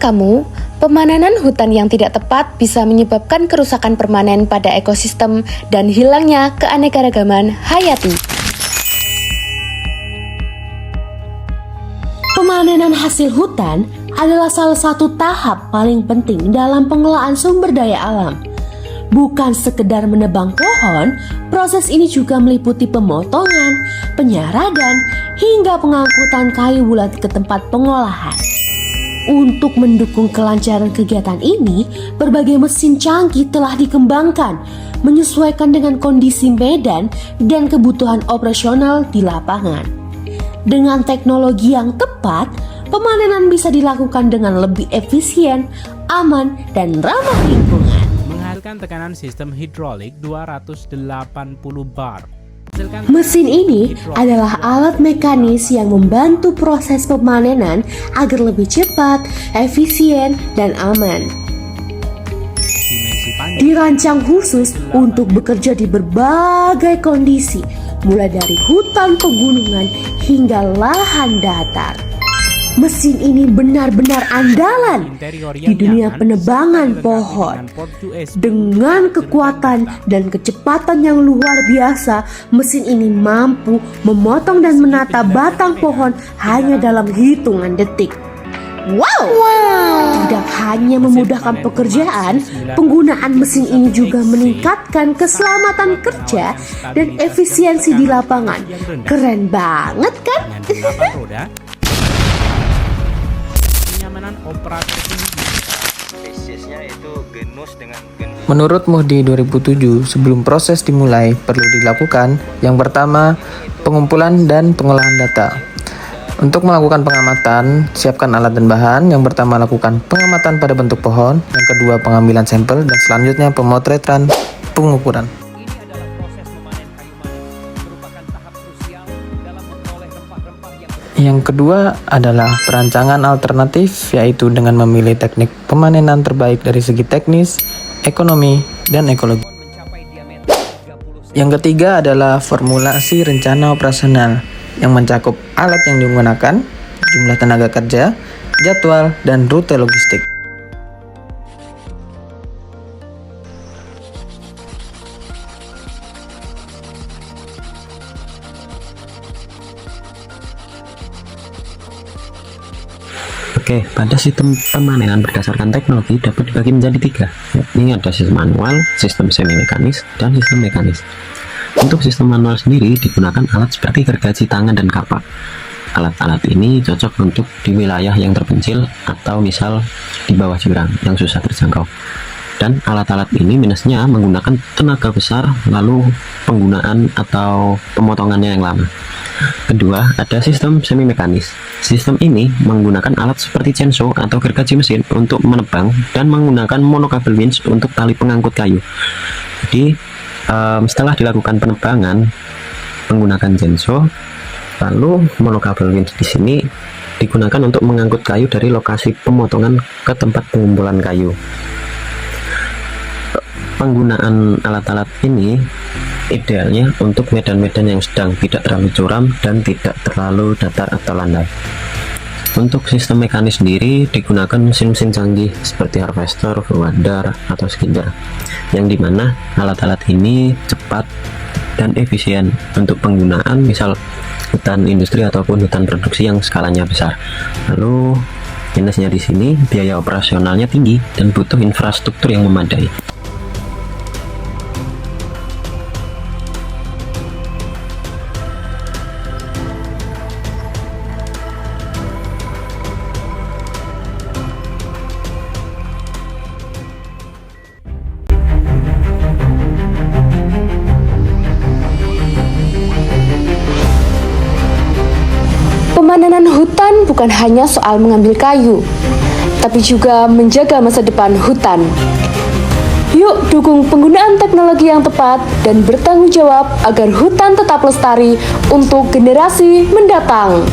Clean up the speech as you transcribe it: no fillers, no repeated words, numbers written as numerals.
kamu, pemanenan hutan yang tidak tepat bisa menyebabkan kerusakan permanen pada ekosistem dan hilangnya keanekaragaman hayati. Pemanenan hasil hutan adalah salah satu tahap paling penting dalam pengelolaan sumber daya alam. Bukan sekedar menebang pohon, proses ini juga meliputi pemotongan, penyaragan, hingga pengangkutan kayu bulat ke tempat pengolahan. Untuk mendukung kelancaran kegiatan ini, berbagai mesin canggih telah dikembangkan, menyesuaikan dengan kondisi medan dan kebutuhan operasional di lapangan. Dengan teknologi yang tepat, pemanenan bisa dilakukan dengan lebih efisien, aman, dan ramah lingkungan. Menghasilkan tekanan sistem hidrolik 280 bar. Mesin ini adalah alat mekanis yang membantu proses pemanenan agar lebih cepat, efisien, dan aman. Dirancang khusus untuk bekerja di berbagai kondisi, mulai dari hutan pegunungan hingga lahan datar. Mesin ini benar-benar andalan di dunia penebangan pohon. Dengan kekuatan dan kecepatan yang luar biasa, mesin ini mampu memotong dan menata batang pohon hanya dalam hitungan detik. Wow! Tidak hanya memudahkan pekerjaan, penggunaan mesin ini juga meningkatkan keselamatan kerja dan efisiensi di lapangan. Keren banget kan? Kenyamanan operator tinggi. Spesiesnya itu genus dengan genus. Menurut Muhdi 2007, sebelum proses dimulai, perlu dilakukan yang pertama, pengumpulan dan pengolahan data. Untuk melakukan pengamatan, siapkan alat dan bahan. Yang pertama, lakukan pengamatan pada bentuk pohon. Yang kedua, pengambilan sampel. Dan selanjutnya, pemotretan pengukuran. Ini adalah proses memanen kayu manis, merupakan tahap krusial dalam memperoleh rempah-rempah yang Yang kedua adalah perancangan alternatif, yaitu dengan memilih teknik pemanenan terbaik dari segi teknis, ekonomi, dan ekologi. mencapai diameter 30 Yang ketiga adalah formulasi rencana operasional yang mencakup alat yang digunakan, jumlah tenaga kerja, jadwal, dan rute logistik. Oke, pada sistem pemanenan berdasarkan teknologi dapat dibagi menjadi tiga. Ini ada sistem manual, sistem semi mekanis, dan sistem mekanis. Untuk sistem manual sendiri digunakan alat seperti gergaji tangan dan kapak. Alat-alat ini cocok untuk di wilayah yang terpencil atau misal di bawah jurang yang susah terjangkau. Dan alat-alat ini minusnya menggunakan tenaga besar, lalu penggunaan atau pemotongannya yang lama. Kedua, ada sistem semi mekanis. Sistem ini menggunakan alat seperti chainsaw atau gergaji mesin untuk menebang dan menggunakan monokabel winch untuk tali pengangkut kayu. Jadi setelah dilakukan penebangan menggunakan chainsaw, lalu monokabel winch di sini digunakan untuk mengangkut kayu dari lokasi pemotongan ke tempat pengumpulan kayu. Penggunaan alat-alat ini idealnya untuk medan-medan yang sedang, tidak terlalu curam dan tidak terlalu datar atau landai. Untuk sistem mekanis sendiri digunakan mesin-mesin canggih seperti harvester, fruwander, atau skidder, yang dimana alat-alat ini cepat dan efisien untuk penggunaan misal hutan industri ataupun hutan produksi yang skalanya besar. Lalu minusnya di sini biaya operasionalnya tinggi dan butuh infrastruktur yang memadai. Pemanenan hutan bukan hanya soal mengambil kayu, tapi juga menjaga masa depan hutan. Yuk dukung penggunaan teknologi yang tepat dan bertanggung jawab agar hutan tetap lestari untuk generasi mendatang.